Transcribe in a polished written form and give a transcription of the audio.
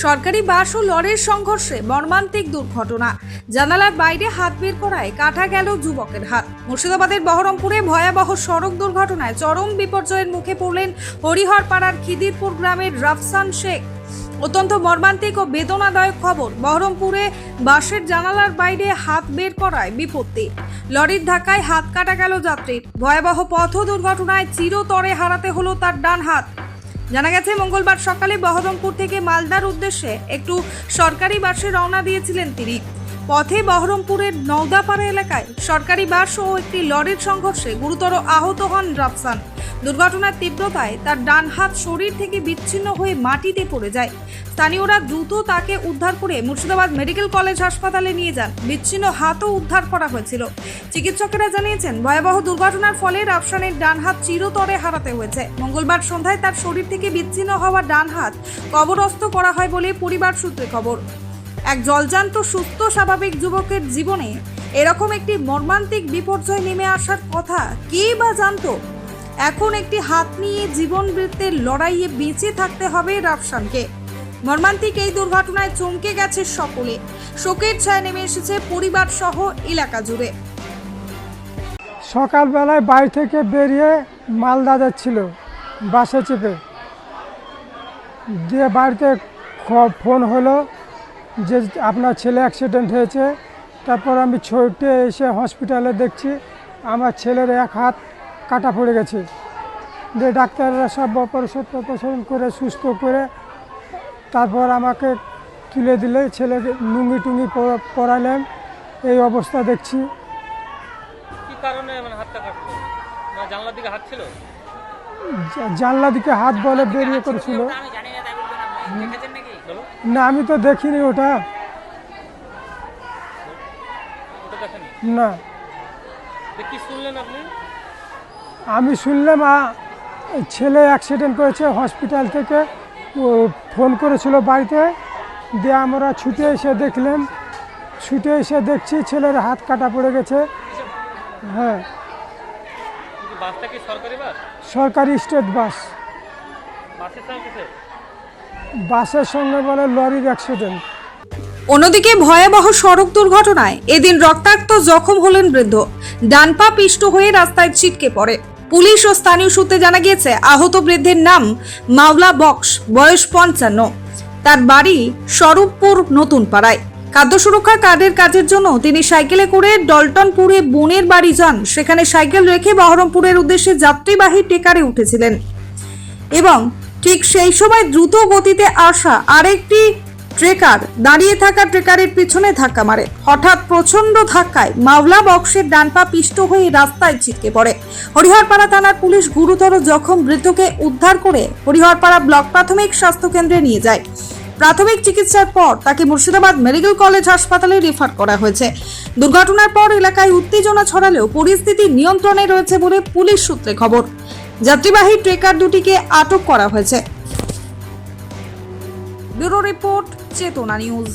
সরকারি বাস ও লরির সংঘর্ষে মর্মান্তিক দুর্ঘটনা। জানালার বাইরে হাত বের করায় কাটা গেল যুবকের হাত। মুর্শিদাবাদের বহরমপুরে ভয়াবহ সড়ক দুর্ঘটনায় চরম বিপর্যয়ের মুখে পড়লেন হরিহরপাড়ার খিদিরপুর গ্রামের রাফসান শেখ। অত্যন্ত মর্মান্তিক ও বেদনাদায়ক খবর। বহরমপুরে বাসের জানালার বাইরে হাত বের করায় বিপত্তি। লরির ধাক্কায় হাত কাটা গেল যাত্রীর। ভয়াবহ পথ দুর্ঘটনায় চিরতরে হারাতে হলো তার ডান হাত। জানা গেছে, মঙ্গলবার সকালে বহরমপুর থেকে মালদার উদ্দেশ্যে একটু সরকারি বাসে রওনা দিয়েছিলেন তিনি। পথে বহরমপুরের নওদাপাড়া এলাকায় সরকারি বাস ও একটি লরির সংঘর্ষে গুরুতর আহত হন রাফসান। দুর্ঘটনার তীব্রতায় তার ডান হাত শরীর থেকে বিচ্ছিন্ন হয়ে মাটিতে পড়ে যায়। স্থানীয়রা দ্রুত তাকে উদ্ধার করে মুর্শিদাবাদ মেডিকেল কলেজ হাসপাতালে নিয়ে যান। বিচ্ছিন্ন হাতও উদ্ধার করা হয়েছিল। চিকিৎসকেরা জানিয়েছেন, ভয়াবহ দুর্ঘটনার ফলে রাফসানের ডান হাত চিরতরে হারাতে হয়েছে। মঙ্গলবার সন্ধ্যায় তার শরীর থেকে বিচ্ছিন্ন হওয়া ডান হাত কবরস্থ করা হয় বলে পরিবার সূত্রে খবর। এক জলজান্ত সুস্থ স্বাভাবিক যুবকের জীবনে এরকম একটি মর্মান্তিক বিপর্যয় নেমে আসার কথা কে বা জানতো। এখন একটি হাত নিয়ে জীবন বৃত্তের লড়াইয়ে বেঁচে থাকতে হবে রাফসানকে। মর্মান্তিক এই দুর্ঘটনায় চমকে গেছে সকলে। শোকের ছায়া নেমে এসেছে পরিবার সহ এলাকা জুড়ে। সকালবেলায় বাড়ি থেকে বেরিয়ে মালদা যাচ্ছিল বাসে চেপে, দিয়ে বাড়িতে ফোন হলো যে আপনার ছেলে অ্যাক্সিডেন্ট হয়েছে। তারপর আমি ছুটে এসে হসপিটালে দেখছি আমার ছেলের এক হাত কাটা পড়ে গেছে। দিয়ে ডাক্তাররা সব অপারেশন করে সুস্থ করে তারপর আমাকে তুলে দিলে, ছেলেকে লুঙ্গি টুঙ্গি পরাইলেন। এই অবস্থা দেখছি। কি কারণে মানে হাতটা কাটলো? না জানলার দিকে হাত ছিল? জানলা দিকে হাত বলে বেরিয়ে করেছিল। না, আমি তো দেখিনি ওটা। না, কি শুনলেন আপনি? আমি শুনলাম ছেলে অ্যাক্সিডেন্ট করেছে, হসপিটাল থেকে ফোন করেছিল বাড়িতে। দিয়ে আমরা ছুটে এসে দেখছি ছেলের হাত কাটা পড়ে গেছে। হ্যাঁ, বাসটা কি সরকারি বাস? সরকারি স্টেট বাস। বাসের সঙ্গে বলে লরির অ্যাক্সিডেন্ট। অন্যদিকে ভয়াবহ সড়ক দুর্ঘটনায় এদিন রক্তাক্ত জখম হলেন বৃদ্ধ। ডান পা পিষ্ট হয়ে রাস্তায় ছিটকে পড়ে। পুলিশ ও স্থানীয় সূত্রে জানা গিয়েছে, আহত বৃদ্ধের নাম মাওলা বক্স, বয়স 55। তার বাড়ি স্বরূপপুর নতুন পাড়ায়। খাদ্য সুরক্ষা কার্ডের কাজের জন্য তিনি সাইকেলে করে ডলটনপুরে বোনের বাড়ি যান। সেখানে সাইকেল রেখে বহরমপুরের উদ্দেশ্যে যাত্রীবাহী ট্রেকারে উঠেছিলেন এবং ঠিক সেই সময় দ্রুত গতিতে আসা আরেকটি ট্রেকার দাঁড়িয়ে থাকা ট্রেকারের পিছনে ধাক্কা মারে। হঠাৎ প্রচন্ড ধাক্কায় মাওলা বক্সের ডান পা পিষ্ট হয়ে রাস্তায় ছিটকে পড়ে। হরিহরপাড়া থানার পুলিশ গুরুতর জখম বৃদ্ধকে উদ্ধার করে হরিহরপাড়া ব্লক প্রাথমিক স্বাস্থ্য কেন্দ্রে নিয়ে যায়। প্রাথমিক চিকিৎসার পর তাকে মুর্শিদাবাদ মেডিকেল কলেজ হাসপাতালে রেফার করা হয়েছে। দুর্ঘটনার পর এলাকায় উত্তেজনা ছড়ালেও পরিস্থিতি নিয়ন্ত্রণে রয়েছে বলে পুলিশ সূত্রে খবর। যাত্রীবাহী ট্রেকার দুটিকে আটক করা হয়েছে। ব্যুরো রিপোর্ট, চেতনা নিউজ।